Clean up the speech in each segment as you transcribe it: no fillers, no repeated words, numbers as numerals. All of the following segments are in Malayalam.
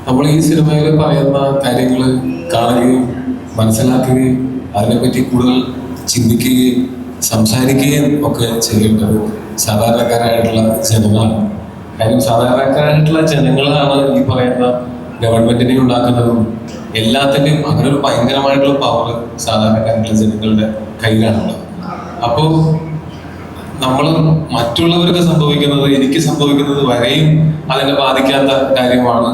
നമ്മൾ ഈ സിനിമയിൽ പറയുന്ന കാര്യങ്ങൾ കാണുകയും മനസ്സിലാക്കുകയും അതിനെപ്പറ്റി കൂടുതൽ ചിന്തിക്കുകയും സംസാരിക്കുകയും ഒക്കെ ചെയ്യേണ്ടത് സാധാരണക്കാരായിട്ടുള്ള ജനങ്ങളാണ്. കാര്യം സാധാരണക്കാരായിട്ടുള്ള ജനങ്ങളാണ് ഈ പറയുന്ന ഗവൺമെന്റിനെ ഉണ്ടാക്കുന്നതും എല്ലാത്തിൻ്റെയും അങ്ങനെ ഒരു ഭയങ്കരമായിട്ടുള്ള പവർ സാധാരണക്കാരായിട്ടുള്ള ജനങ്ങളുടെ കയ്യിലാണുള്ളത്. അപ്പോൾ നമ്മൾ മറ്റുള്ളവർക്ക് സംഭവിക്കുന്നത് എനിക്ക് സംഭവിക്കുന്നത് വരെയും അതിനെ ബാധിക്കാത്ത കാര്യമാണ്.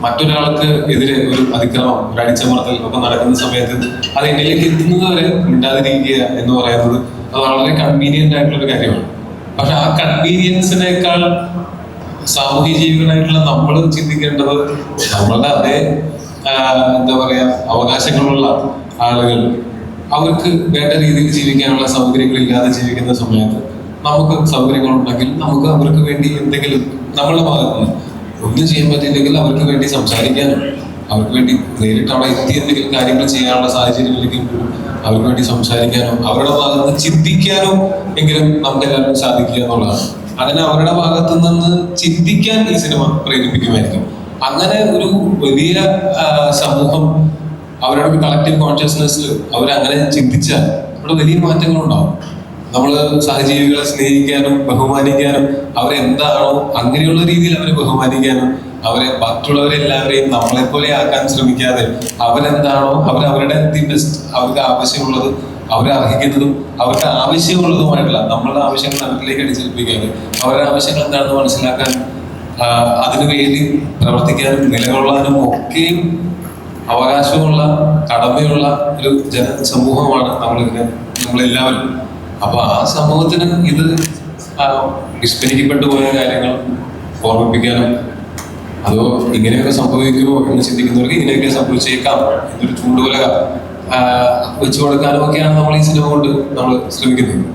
മറ്റൊരാൾക്ക് എതിരെ ഒരു അതിക്രമം, ഒരു അടിച്ചമർത്തൽ ഒക്കെ നടക്കുന്ന സമയത്ത് അത് എന്നിലേക്ക് എത്തുന്നത് വരെ മിണ്ടാതിരിക്കുക എന്ന് പറയുന്നത് അത് വളരെ കൺവീനിയന്റ് ആയിട്ടുള്ള ഒരു കാര്യമാണ്. പക്ഷെ ആ കൺവീനിയൻസിനേക്കാൾ സാമൂഹ്യ ജീവികളായിട്ടുള്ള നമ്മൾ ചിന്തിക്കേണ്ടത് നമ്മളുടെ അതേ എന്താ പറയാ അവകാശങ്ങളുള്ള ആളുകൾ അവർക്ക് വേണ്ട രീതിയിൽ ജീവിക്കാനുള്ള സൗകര്യങ്ങളില്ലാതെ ജീവിക്കുന്ന സമയത്ത് നമുക്ക് സൗകര്യങ്ങളുണ്ടെങ്കിൽ നമുക്ക് അവർക്ക് വേണ്ടി എന്തെങ്കിലും നമ്മളുടെ ഭാഗത്ത് നിന്ന് ഒന്നും ചെയ്യാൻ പറ്റിയില്ലെങ്കിൽ അവർക്ക് വേണ്ടി സംസാരിക്കാനും അവർക്ക് വേണ്ടി നേരിട്ട് അവിടെ എത്തി എന്തെങ്കിലും കാര്യങ്ങൾ ചെയ്യാനുള്ള സാഹചര്യങ്ങളിലേക്ക് അവർക്ക് വേണ്ടി സംസാരിക്കാനോ അവരുടെ ഭാഗത്ത് നിന്ന് ചിന്തിക്കാനോ എങ്കിലും നമുക്ക് എല്ലാവർക്കും സാധിക്കുക എന്നുള്ളതാണ്. അങ്ങനെ അവരുടെ ഭാഗത്ത് നിന്ന് ചിന്തിക്കാൻ ഈ സിനിമ പ്രേരിപ്പിക്കുമായിരിക്കും. അങ്ങനെ ഒരു വലിയ സമൂഹം അവരുടെ ഒരു കളക്റ്റീവ് കോൺഷ്യസ്നെസ്സിൽ അവരങ്ങനെ ചിന്തിച്ചാൽ അവിടെ വലിയ മാറ്റങ്ങളുണ്ടാവും. നമ്മൾ സഹജീവികളെ സ്നേഹിക്കാനും ബഹുമാനിക്കാനും അവരെന്താണോ അങ്ങനെയുള്ള രീതിയിൽ അവരെ ബഹുമാനിക്കാനും അവരെ മറ്റുള്ളവരെല്ലാവരെയും നമ്മളെപ്പോലെ ആക്കാൻ ശ്രമിക്കാതെ അവരെന്താണോ അവരുടെ ബെസ്റ്റ് അവർക്ക് ആവശ്യമുള്ളത് അവരർഹിക്കുന്നതും അവർക്ക് ആവശ്യമുള്ളതുമായിട്ടുള്ള നമ്മളുടെ ആവശ്യങ്ങൾ അവരിലേക്ക് അടിച്ചേൽപ്പിക്കാതെ അവരുടെ ആവശ്യങ്ങൾ എന്താണെന്ന് മനസ്സിലാക്കാൻ അതിനുവേണ്ടി പ്രവർത്തിക്കാനും നിലകൊള്ളാനും ഒക്കെയും അവകാശമുള്ള കടമയുള്ള ഒരു ജനസമൂഹമാണ് നമ്മളെല്ലാവരും. അപ്പൊ ആ സമൂഹത്തിന് ഇത് വിസ്മരിക്കപ്പെട്ടു പോയ കാര്യങ്ങൾ ഓർമ്മിപ്പിക്കാനും അതോ ഇങ്ങനെയൊക്കെ സംഭവിക്കുമോ എന്ന് ചിന്തിക്കുന്നവർക്ക് ഇങ്ങനെയൊക്കെ സംഭവിച്ചേക്കാം എന്നൊരു ചൂണ്ടുപലക വെച്ചു കൊടുക്കാനും ഒക്കെയാണ് നമ്മൾ ഈ സിനിമ കൊണ്ട് നമ്മൾ ശ്രമിക്കുന്നത്.